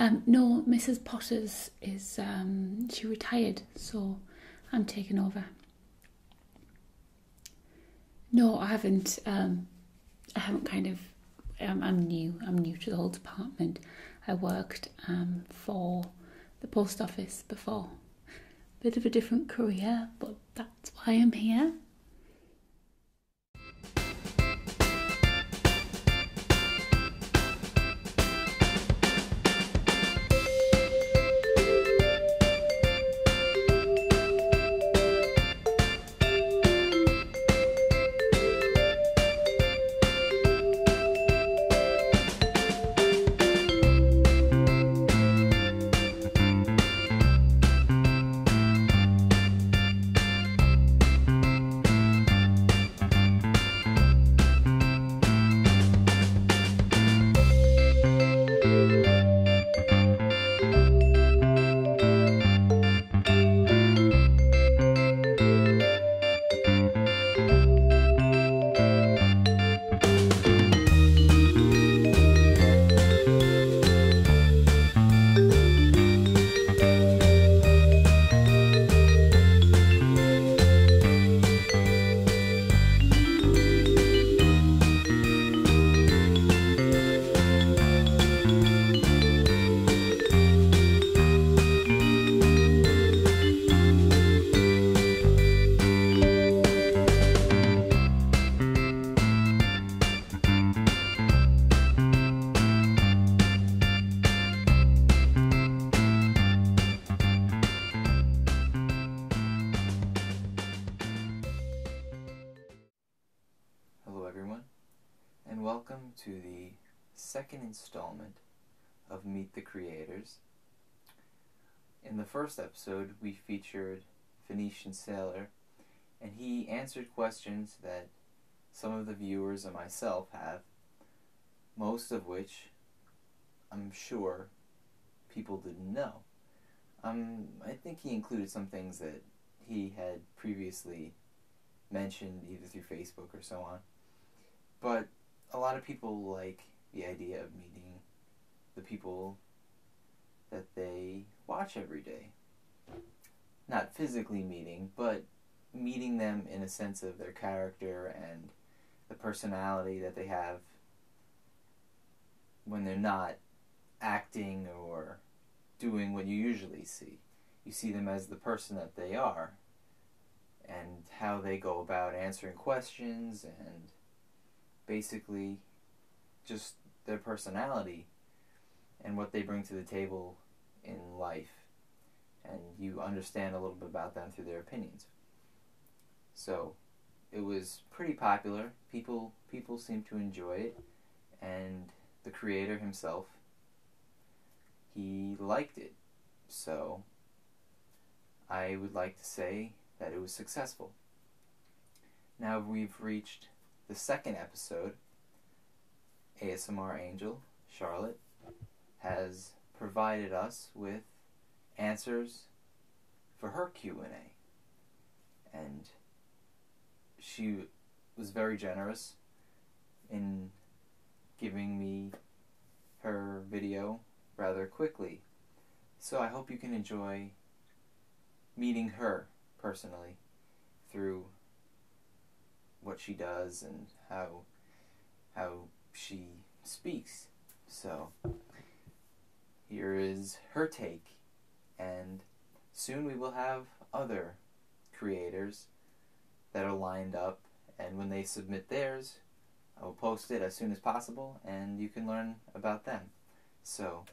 No, Mrs. Potter's is, she retired, so I'm taking over. No, I haven't kind of, I'm new to the whole department. I worked for the post office before. Bit of a different career, but that's why I'm here. Welcome to the second installment of Meet the Creators. In the first episode, we featured Phoenician Sailor, and he answered questions that some of the viewers and myself have, most of which I'm sure people didn't know. I think he included some things that he had previously mentioned either through Facebook or so on. But a lot of people like the idea of meeting the people that they watch every day. Not physically meeting, but meeting them in a sense of their character and the personality that they have when they're not acting or doing what you usually see. You see them as the person that they are and how they go about answering questions and basically just their personality and what they bring to the table in life, and you understand a little bit about them through their opinions. So it was pretty popular. People seemed to enjoy it, and the creator himself, he liked it. So I would like to say that it was successful. Now we've reached the second episode. ASMR Angel, Charlotte, has provided us with answers for her Q&A. And she was very generous in giving me her video rather quickly. So I hope you can enjoy meeting her personally through what she does and how she speaks. So here is her take, and soon we will have other creators that are lined up, and when they submit theirs, I will post it as soon as possible and you can learn about them. So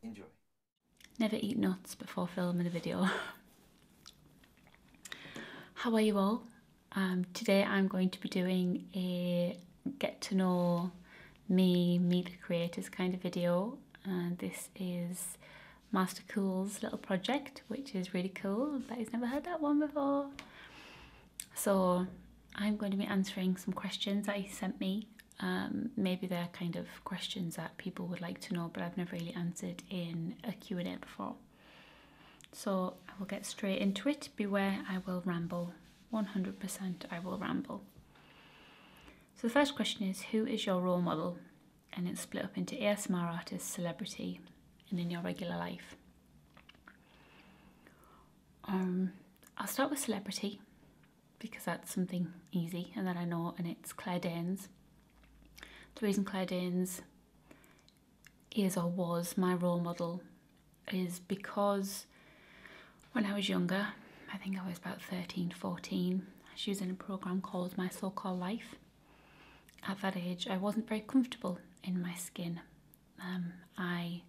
enjoy. Never eat nuts before filming a video. How are you all? Today I'm going to be doing a get to know me, meet the creators kind of video. This is MasterCoul's little project, which is really cool. But he's never heard that one before. So I'm going to be answering some questions that he sent me. Maybe they're kind of questions that people would like to know, but I've never really answered in a Q&A before. So I will get straight into it. Beware, I will ramble. 100% I will ramble. So the first question is, who is your role model? and it's split up into ASMR artist, celebrity, and in your regular life. I'll start with celebrity because that's something easy and that I know, and it's Claire Danes. The reason Claire Danes is or was my role model is because when I was younger, I think I was about 13, 14, she was in a programme called My So-Called Life. At that age, I wasn't very comfortable in my skin. I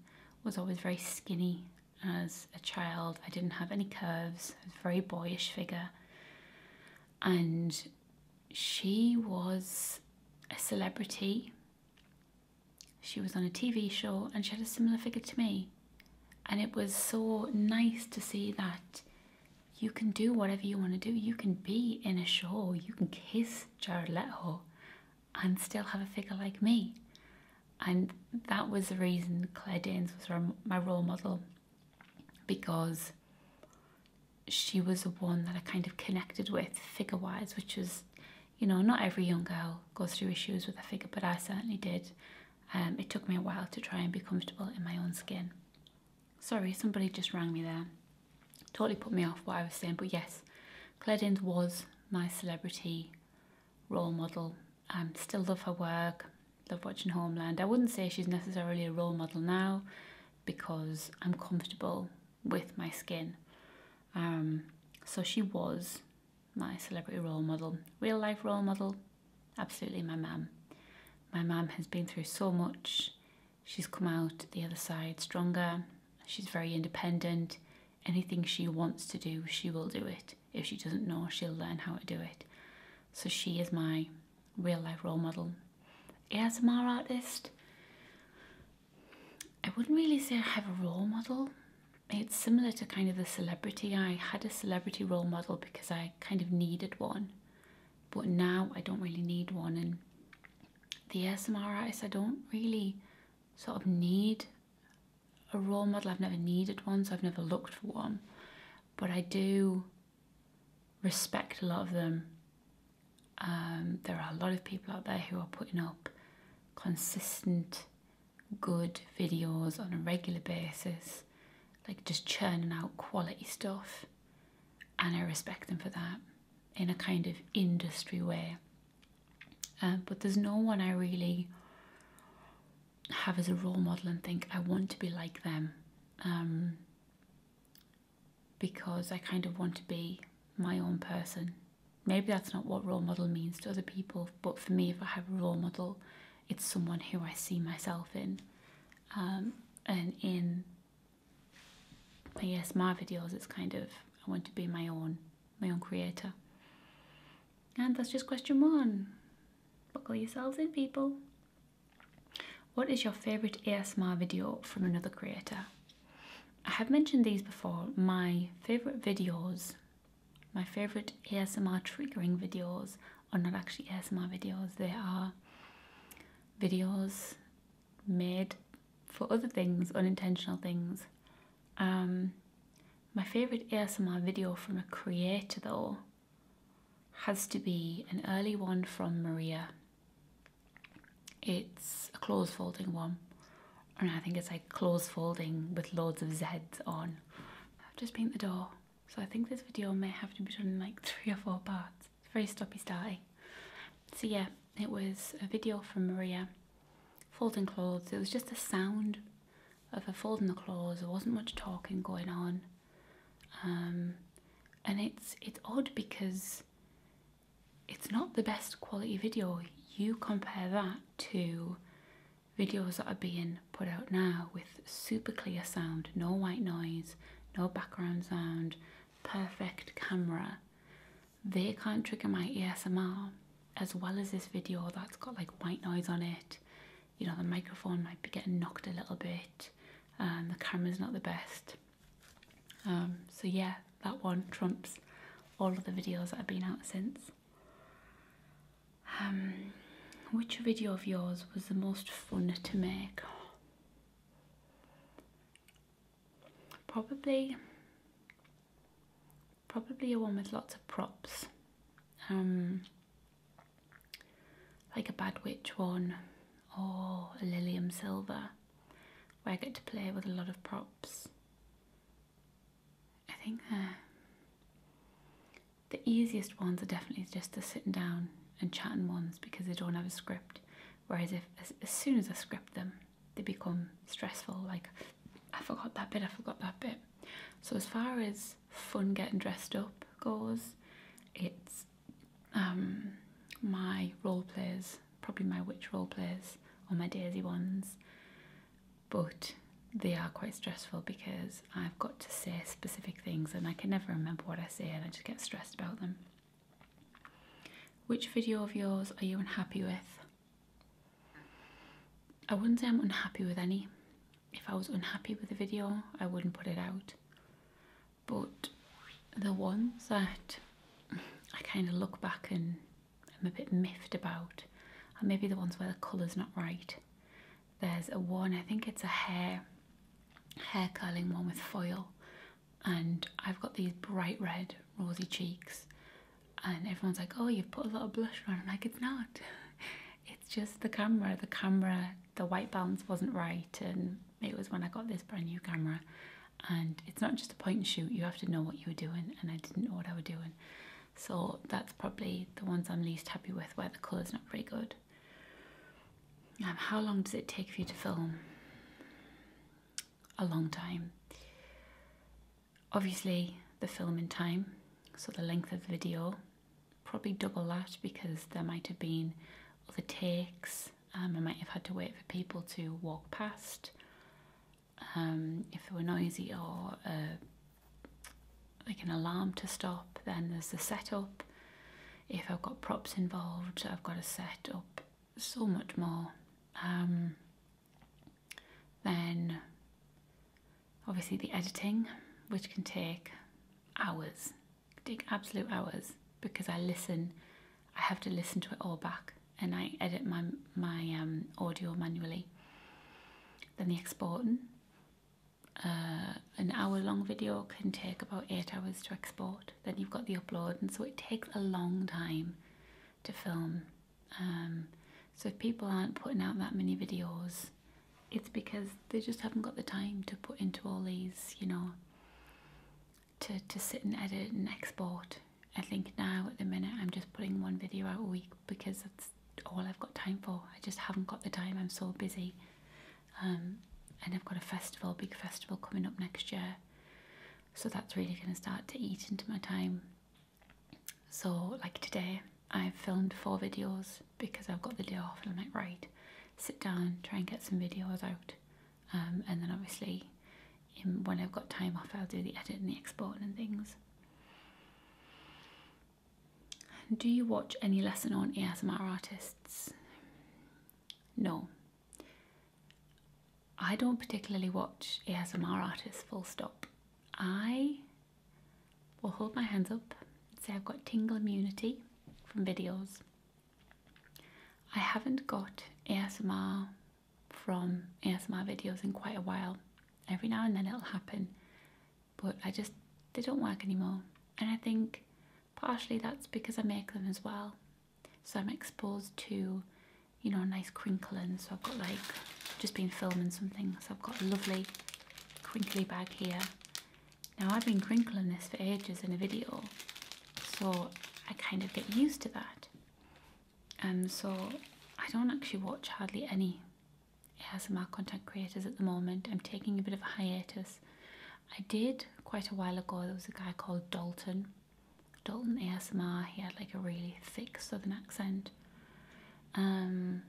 was always very skinny as a child. I didn't have any curves. I was a very boyish figure. And she was a celebrity. She was on a TV show and she had a similar figure to me. And it was so nice to see that you can do whatever you want to do. You can be in a show, you can kiss Jared Leto and still have a figure like me. And that was the reason Claire Danes was my role model, because she was the one that I kind of connected with figure-wise, which was, you know, not every young girl goes through issues with a figure, but I certainly did. It took me a while to try and be comfortable in my own skin. Sorry, somebody just rang me there. Totally put me off what I was saying, but yes, Claire Danes was my celebrity role model. Still love her work, love watching Homeland. I wouldn't say she's necessarily a role model now because I'm comfortable with my skin. So she was my celebrity role model. Real life role model, absolutely my mum. My mum has been through so much. She's come out the other side stronger. She's very independent. Anything she wants to do, she will do it. If she doesn't know, she'll learn how to do it. So she is my real life role model. ASMR artist, I wouldn't really say I have a role model. It's similar to kind of the celebrity. I had a celebrity role model because I kind of needed one, but now I don't really need one. And the ASMR artist, I don't really sort of need a role model. I've never needed one, so I've never looked for one, but I do respect a lot of them. There are a lot of people out there who are putting up consistent, good videos on a regular basis, like just churning out quality stuff, and I respect them for that in a kind of industry way. But there's no one I really have as a role model and think I want to be like them, because I kind of want to be my own person. Maybe that's not what role model means to other people, but for me, if I have a role model, it's someone who I see myself in. And in my ASMR videos, it's kind of, I want to be my own creator. And that's just question one. Buckle yourselves in, people. What is your favourite ASMR video from another creator? I have mentioned these before. My favourite videos, my favourite ASMR triggering videos are not actually ASMR videos. They are videos made for other things, unintentional things. My favourite ASMR video from a creator though has to be an early one from Maria. It's a clothes folding one, and I think it's like clothes folding with loads of Zs on. I've just been at the door, so I think this video may have to be done in like 3 or 4 parts. It's very stoppy-starty. So yeah, it was a video from Maria folding clothes. It was just the sound of her folding the clothes. There wasn't much talking going on, and it's odd because it's not the best quality video. You compare that to videos that are being put out now with super clear sound, no white noise, no background sound, perfect camera. They can't trigger my ASMR as well as this video that's got like white noise on it. You know, the microphone might be getting knocked a little bit, the camera's not the best. So yeah, that one trumps all of the videos that have been out since. Which video of yours was the most fun to make? Probably a one with lots of props. Like a Bad Witch one, or a Lilium Silver, where I get to play with a lot of props. I think the easiest ones are definitely just the sitting down and chatting ones because they don't have a script. Whereas as soon as I script them, they become stressful. Like, I forgot that bit, I forgot that bit. So as far as fun getting dressed up goes, it's my role plays, probably my witch role plays or my Daisy ones. But they are quite stressful because I've got to say specific things and I can never remember what I say and I just get stressed about them. Which video of yours are you unhappy with? I wouldn't say I'm unhappy with any. If I was unhappy with a video, I wouldn't put it out. But the ones that I kind of look back and I'm a bit miffed about are maybe the ones where the colour's not right. There's a one, I think it's a hair curling one with foil, and I've got these bright red rosy cheeks and everyone's like, oh, you've put a lot of blush on. I'm like, it's not. It's just the camera, the white balance wasn't right, and it was when I got this brand new camera. And it's not just a point and shoot, you have to know what you were doing, and I didn't know what I was doing. So that's probably the ones I'm least happy with, where the colour's not very good. How long does it take for you to film? A long time. Obviously the filming time, so the length of the video, probably double that because there might have been other takes. I might have had to wait for people to walk past. If they were noisy or like an alarm to stop, then there's the setup. If I've got props involved, I've got to set up so much more. Then obviously the editing, which can take hours, take absolute hours, because I have to listen to it all back, and I edit my audio manually. Then the exporting. An hour-long video can take about 8 hours to export. Then you've got the upload, and so it takes a long time to film. So if people aren't putting out that many videos, it's because they just haven't got the time to put into all these, you know, to sit and edit and export. I think now at the minute I'm just putting one video out a week because that's all I've got time for. I just haven't got the time, I'm so busy. And I've got a big festival coming up next year, so that's really going to start to eat into my time. So like today I've filmed 4 videos because I've got the day off, and I'm like, right, sit down, try and get some videos out, and then obviously when I've got time off I'll do the edit and the exporting and things. Do you watch any lesser known ASMR artists? No. I don't particularly watch ASMR artists, full stop. I will hold my hands up and say I've got tingle immunity from videos. I haven't got ASMR from ASMR videos in quite a while. Every now and then it'll happen, but they don't work anymore. And I think partially that's because I make them as well. So I'm exposed to, you know, nice crinkling. So I've got like, just been filming something, so I've got a lovely crinkly bag here. Now I've been crinkling this for ages in a video, so I kind of get used to that. So I don't actually watch hardly any ASMR content creators at the moment. I'm taking a bit of a hiatus. I did quite a while ago. There was a guy called Dalton ASMR. He had like a really thick southern accent, and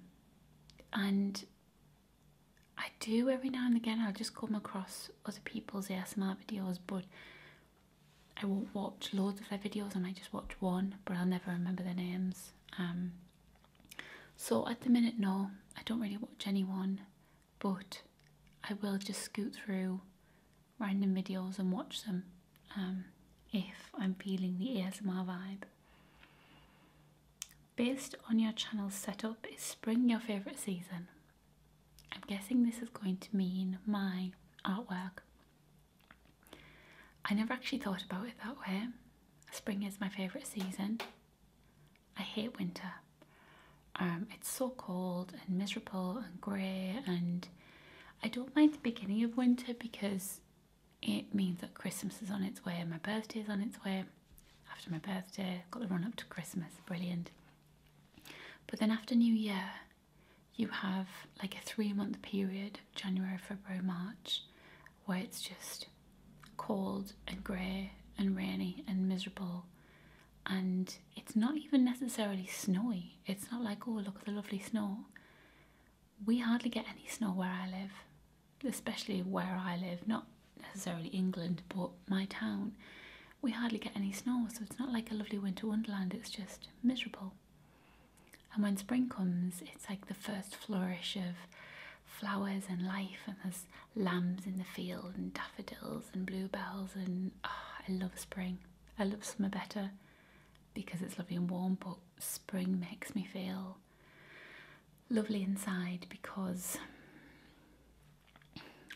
I do every now and again, I'll just come across other people's ASMR videos, but I won't watch loads of their videos. I might just watch one, but I'll never remember their names. So at the minute, no, I don't really watch anyone, but I will just scoot through random videos and watch them if I'm feeling the ASMR vibe. Based on your channel's setup, is spring your favourite season? I'm guessing this is going to mean my artwork. I never actually thought about it that way. Spring is my favourite season. I hate winter. It's so cold and miserable and grey, and I don't mind the beginning of winter because it means that Christmas is on its way and my birthday is on its way. After my birthday, got the run up to Christmas, brilliant. But then after New Year, you have like a 3-month period, January, February, March, where it's just cold and grey and rainy and miserable. And it's not even necessarily snowy. It's not like, oh, look at the lovely snow. We hardly get any snow where I live, especially where I live, not necessarily England, but my town. We hardly get any snow, so it's not like a lovely winter wonderland, it's just miserable. And when spring comes, it's like the first flourish of flowers and life, and there's lambs in the field and daffodils and bluebells, and I love spring. I love summer better because it's lovely and warm, but spring makes me feel lovely inside because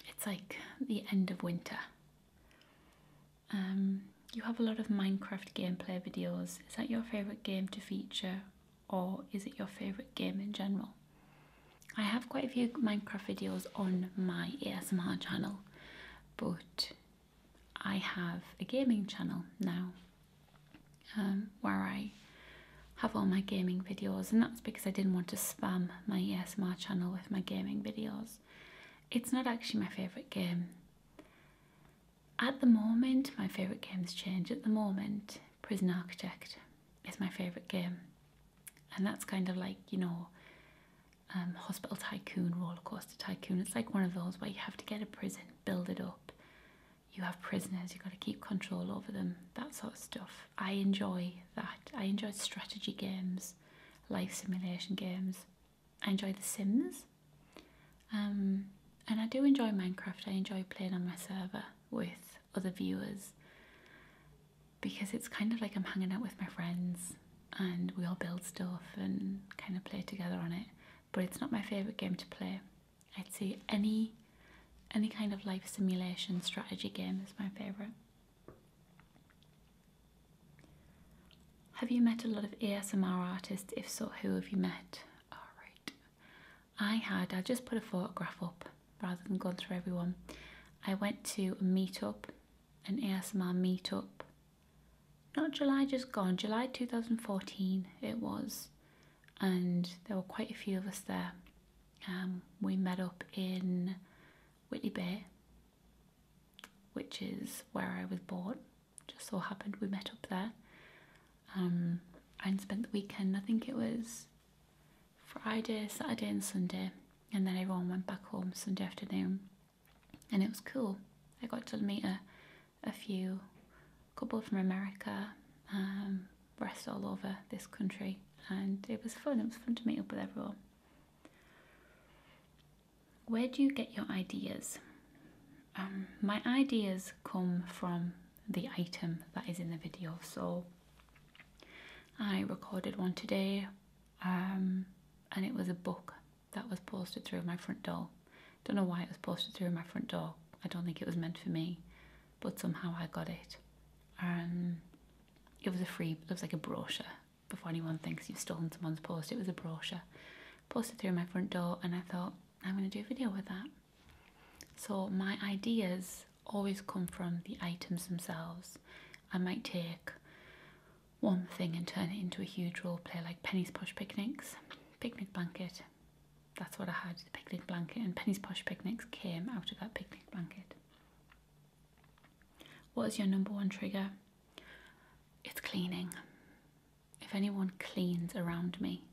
it's like the end of winter. You have a lot of Minecraft gameplay videos. Is that your favourite game to feature, or is it your favourite game in general? I have quite a few Minecraft videos on my ASMR channel, but I have a gaming channel now where I have all my gaming videos, and that's because I didn't want to spam my ASMR channel with my gaming videos. It's not actually my favourite game. At the moment, my favourite games change. At the moment, Prison Architect is my favourite game. And that's kind of like, you know, Hospital Tycoon, Roller Coaster Tycoon. It's like one of those where you have to get a prison, build it up. You have prisoners, you've got to keep control over them, that sort of stuff. I enjoy that. I enjoy strategy games, life simulation games. I enjoy The Sims. And I do enjoy Minecraft. I enjoy playing on my server with other viewers because it's kind of like I'm hanging out with my friends and we all build stuff and kind of play together on it. But it's not my favourite game to play. I'd say any kind of life simulation strategy game is my favourite. Have you met a lot of ASMR artists? If so, who have you met? Alright. I'll just put a photograph up rather than going through everyone. I went to a meetup, an ASMR meetup. Not July just gone, July 2014 it was. And there were quite a few of us there. We met up in Whitley Bay, which is where I was born. Just so happened we met up there. And spent the weekend, I think it was Friday, Saturday and Sunday. And then everyone went back home Sunday afternoon. And it was cool. I got to meet a couple from America, rest all over this country. And it was fun. It was fun to meet up with everyone. Where do you get your ideas? My ideas come from the item that is in the video. So I recorded one today, and it was a book that was posted through my front door. Don't know why it was posted through my front door. I don't think it was meant for me, but somehow I got it. It was like a brochure. Before anyone thinks you've stolen someone's post, it was a brochure posted through my front door, and I thought, I'm going to do a video with that. So my ideas always come from the items themselves. I might take one thing and turn it into a huge role play, like Penny's Posh Picnics. Picnic blanket. That's what I had, the picnic blanket, and Penny's Posh Picnics came out of that picnic blanket. What is your number one trigger? It's cleaning. If anyone cleans around me,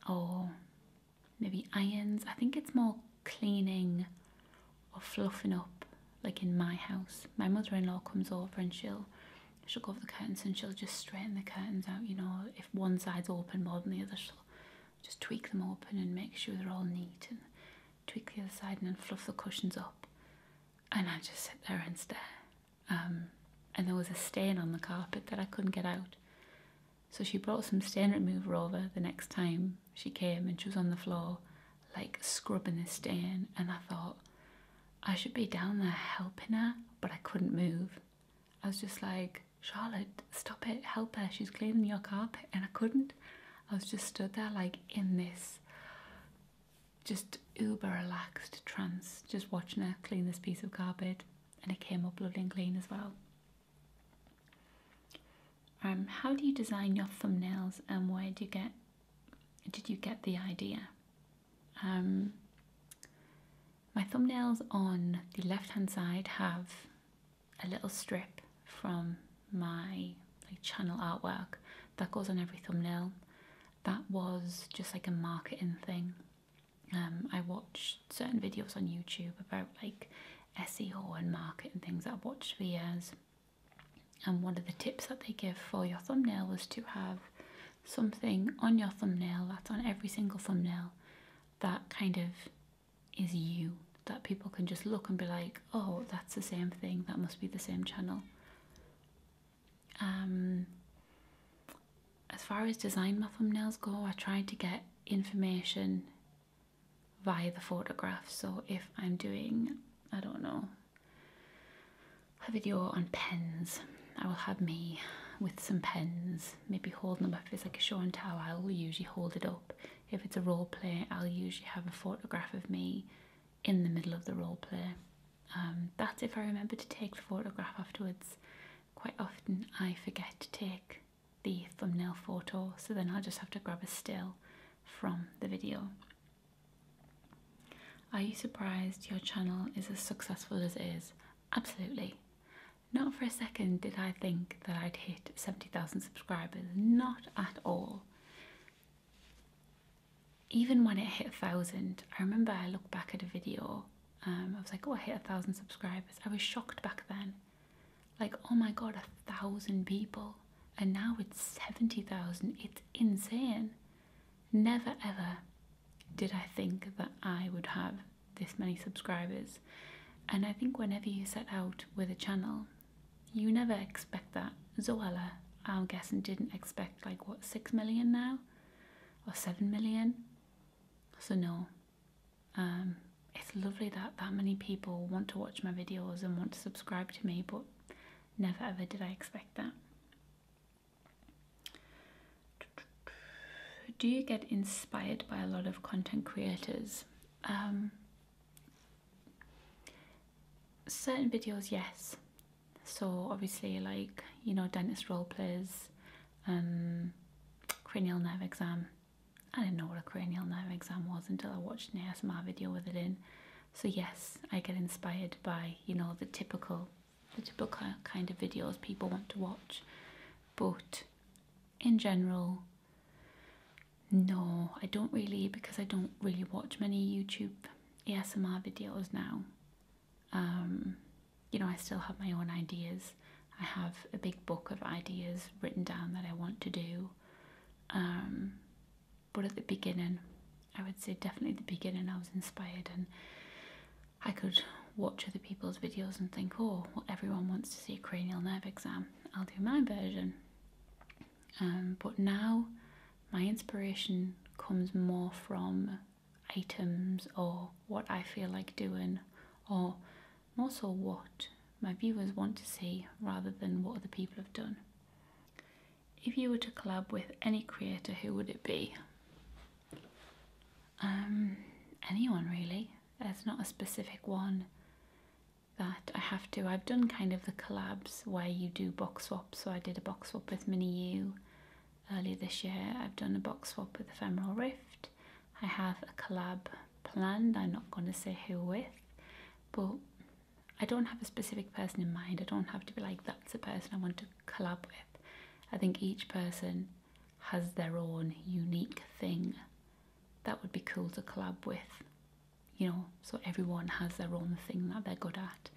or maybe irons, I think it's more cleaning or fluffing up, like in my house. My mother-in-law comes over and she'll go over the curtains and she'll just straighten the curtains out, you know, if one side's open more than the other, she'll just tweak them open and make sure they're all neat, and tweak the other side and then fluff the cushions up. And I just sit there and stare. And there was a stain on the carpet that I couldn't get out. So she brought some stain remover over the next time she came, and she was on the floor like scrubbing the stain, and I thought I should be down there helping her, but I couldn't move. I was just like, Charlotte, stop it, help her, she's cleaning your carpet, and I couldn't. I was just stood there like in this just uber relaxed trance, just watching her clean this piece of carpet, and it came up lovely and clean as well. How do you design your thumbnails, and where did you get the idea? My thumbnails on the left hand side have a little strip from my channel artwork that goes on every thumbnail. That was just like a marketing thing. I watched certain videos on YouTube about like SEO and marketing things that I've watched for years, and one of the tips that they give for your thumbnail was to have something on your thumbnail that's on every single thumbnail that kind of is you, that people can just look and be like, oh, that's the same thing, that must be the same channel. As far as design my thumbnails go, I try to get information via the photograph. So if I'm doing, I don't know, a video on pens, I will have me with some pens, maybe holding them up. If it's like a show and tell, I'll usually hold it up. If it's a role play, I'll usually have a photograph of me in the middle of the role play. That's if I remember to take the photograph afterwards. Quite often I forget to take the thumbnail photo, so then I'll just have to grab a still from the video. Are you surprised your channel is as successful as it is? Absolutely. Not for a second did I think that I'd hit 70,000 subscribers. Not at all. Even when it hit 1,000, I remember I looked back at a video, I was like, oh, I hit 1,000 subscribers. I was shocked back then. Like, oh my god, 1,000 people. And now it's 70,000. It's insane. Never ever did I think that I would have this many subscribers. And I think whenever you set out with a channel, you never expect that. Zoella, I'm guessing, didn't expect like, what, 6 million now? Or 7 million? So no. It's lovely that that many people want to watch my videos and want to subscribe to me, but never ever did I expect that. Do you get inspired by a lot of content creators? Certain videos, yes. So obviously, like, you know, dentist role plays, cranial nerve exam. I didn't know what a cranial nerve exam was until I watched an ASMR video with it in. So yes, I get inspired by, you know, the typical kind of videos people want to watch. But in general, no, I don't really, because I don't really watch many YouTube ASMR videos now. You know, I still have my own ideas. I have a big book of ideas written down that I want to do. But at the beginning, I would say definitely at the beginning, I was inspired, and I could watch other people's videos and think, oh, well, everyone wants to see a cranial nerve exam. I'll do my version. But now my inspiration comes more from items or what I feel like doing, or more so what my viewers want to see rather than what other people have done. If you were to collab with any creator, who would it be? Anyone really. There's not a specific one that I have to. I've done kind of the collabs where you do box swaps. So I did a box swap with Mini You earlier this year. I've done a box swap with Ephemeral Rift. I have a collab planned. I'm not going to say who with, but I don't have a specific person in mind. I don't have to be like, that's the person I want to collab with. I think each person has their own unique thing that would be cool to collab with, you know, so everyone has their own thing that they're good at.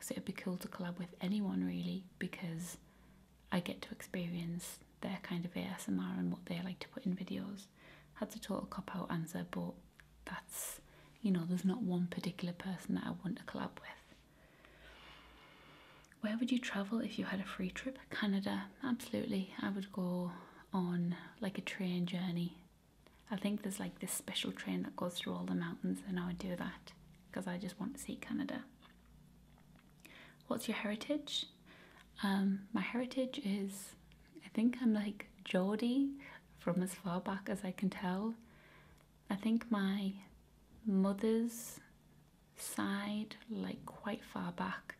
So it'd be cool to collab with anyone really, because I get to experience their kind of ASMR and what they like to put in videos. That's a total cop-out answer, but that's, you know, there's not one particular person that I want to collab with. Where would you travel if you had a free trip? Canada, absolutely. I would go on like a train journey. I think there's like this special train that goes through all the mountains, and I would do that because I just want to see Canada. What's your heritage? My heritage is, I think I'm like Geordie from as far back as I can tell. I think my mother's side, like quite far back,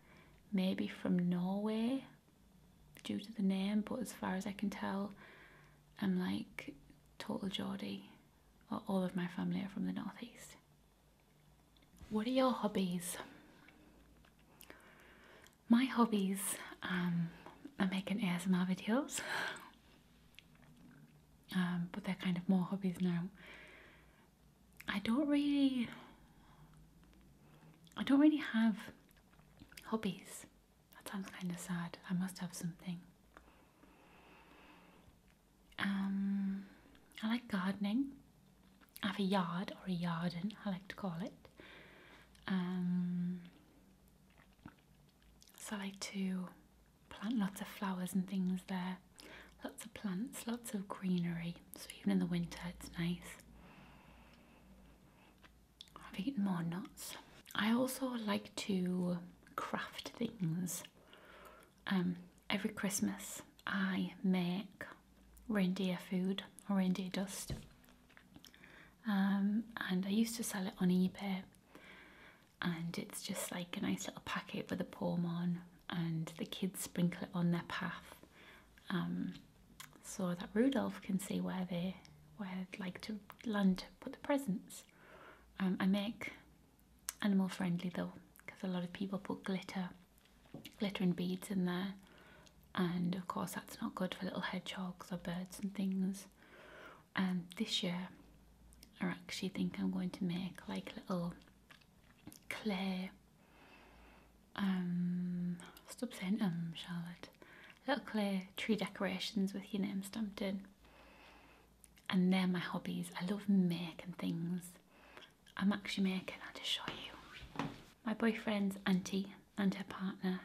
maybe from Norway due to the name, but as far as I can tell, I'm like total Geordie. All of my family are from the northeast. What are your hobbies? My hobbies, I'm making ASMR videos, but they're kind of more hobbies now. I don't really have hobbies. That sounds kind of sad. I must have something. I like gardening. I have a yard, or a garden, I like to call it. So I like to plant lots of flowers and things there. Lots of plants, lots of greenery. So even in the winter it's nice. I've eaten more nuts. I also like to craft things. Every Christmas I make reindeer food or reindeer dust. And I used to sell it on eBay, and it's just like a nice little packet with a poem on, and the kids sprinkle it on their path, so that Rudolph can see where they'd like to land to put the presents. I make animal friendly though, because a lot of people put glitter and beads in there, and of course that's not good for little hedgehogs or birds and things. This year I actually think I'm going to make like little clay, stop saying Charlotte, little clay tree decorations with your name stamped in. And they're my hobbies. I love making things. I'm actually making, I'll just show you, my boyfriend's auntie and her partner.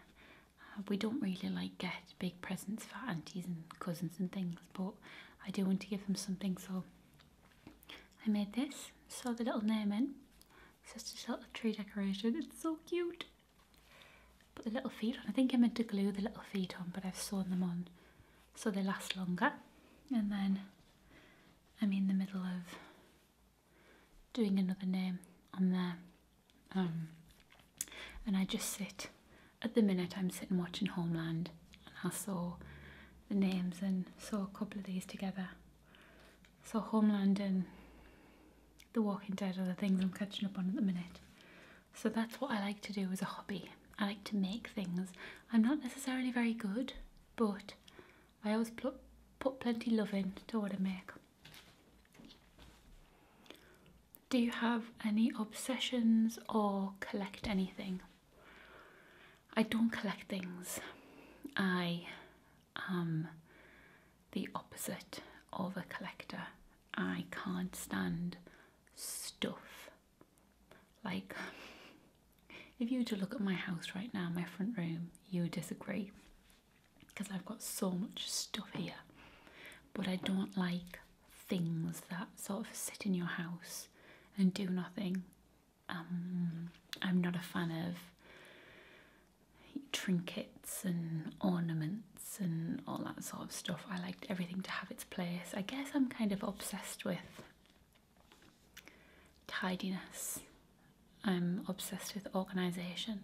We don't really like get big presents for aunties and cousins and things, but I do want to give them something, so I made this, saw the little name in. It's just a little tree decoration. It's so cute. Put the little feet on. I think I meant to glue the little feet on, but I've sewn them on so they last longer. And then I'm in the middle of doing another name on there. And I just sit, at the minute I'm sitting watching Homeland, and I saw the names and saw a couple of these together. So Homeland and The Walking Dead are the things I'm catching up on at the minute. So that's what I like to do as a hobby. I like to make things. I'm not necessarily very good, but I always put plenty love into what I make. Do you have any obsessions or collect anything? I don't collect things. I am the opposite of a collector. I can't stand stuff. Like, if you were to look at my house right now, my front room, you would disagree, because I've got so much stuff here. But I don't like things that sort of sit in your house and do nothing. I'm not a fan of trinkets and ornaments and all that sort of stuff. I like everything to have its place. I guess I'm kind of obsessed with tidiness. I'm obsessed with organisation.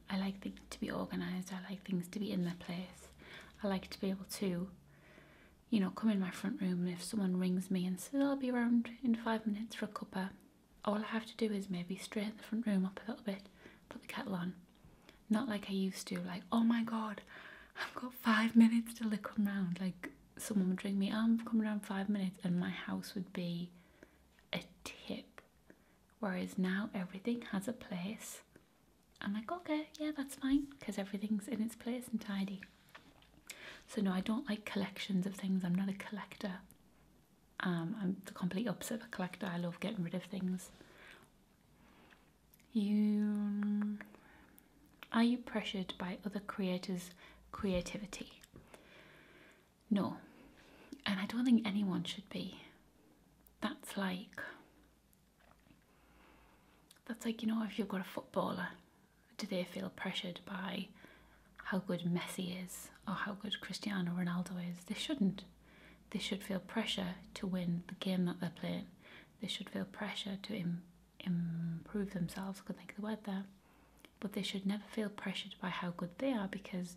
I like things to be organised. I like things to be in their place. I like to be able to, you know, come in my front room, and if someone rings me and says I'll be around in 5 minutes for a cuppa, all I have to do is maybe straighten the front room up a little bit, put the kettle on. Not like I used to, like, oh my god, I've got 5 minutes till they come round. Like, someone would ring me, I'm coming around 5 minutes, and my house would be a tip. Whereas now everything has a place. I'm like, okay, yeah, that's fine, because everything's in its place and tidy. So no, I don't like collections of things. I'm not a collector. I'm the complete opposite of a collector. I love getting rid of things. Are you pressured by other creators' creativity? No. And I don't think anyone should be. That's like, you know, if you've got a footballer, do they feel pressured by how good Messi is or how good Cristiano Ronaldo is? They shouldn't. they should feel pressure to win the game that they're playing. They should feel pressure to improve themselves, I could think of the word there. But they should never feel pressured by how good they are, because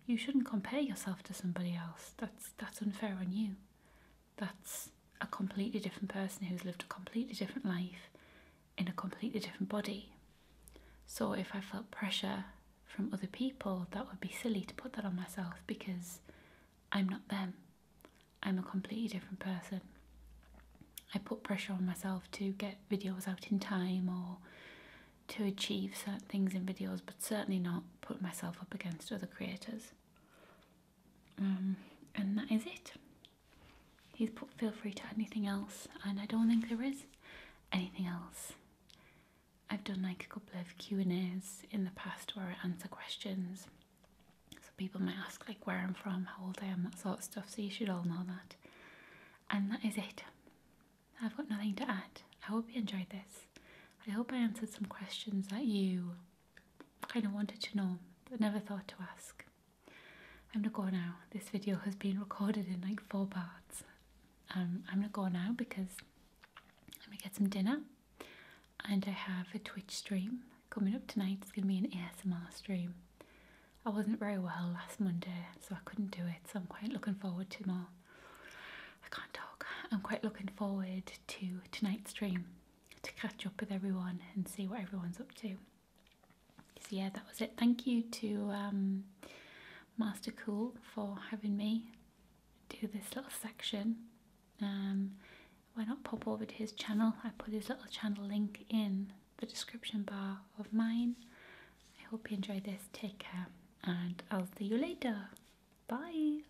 you shouldn't compare yourself to somebody else. That's unfair on you. That's a completely different person who's lived a completely different life in a completely different body. So if I felt pressure from other people, that would be silly to put that on myself, because I'm not them. I'm a completely different person. I put pressure on myself to get videos out in time or to achieve certain things in videos, but certainly not put myself up against other creators. And that is it. Feel free to add anything else, and I don't think there is anything else. I've done like a couple of Q&As in the past where I answer questions. So people might ask like where I'm from, how old I am, that sort of stuff, so you should all know that. And that is it. I've got nothing to add. I hope you enjoyed this. I hope I answered some questions that you kind of wanted to know but never thought to ask. I'm gonna go now. This video has been recorded in like 4 parts. I'm gonna go now because I'm gonna get some dinner, and I have a Twitch stream coming up tonight. It's gonna be an ASMR stream. I wasn't very well last Monday, so I couldn't do it, so I'm quite looking forward to more. I can't talk. I'm quite looking forward to tonight's stream to catch up with everyone and see what everyone's up to. So yeah, that was it. Thank you to MasterCoul for having me do this little section. Why not pop over to his channel? I put his little channel link in the description bar of mine. I hope you enjoyed this. Take care, and I'll see you later. Bye.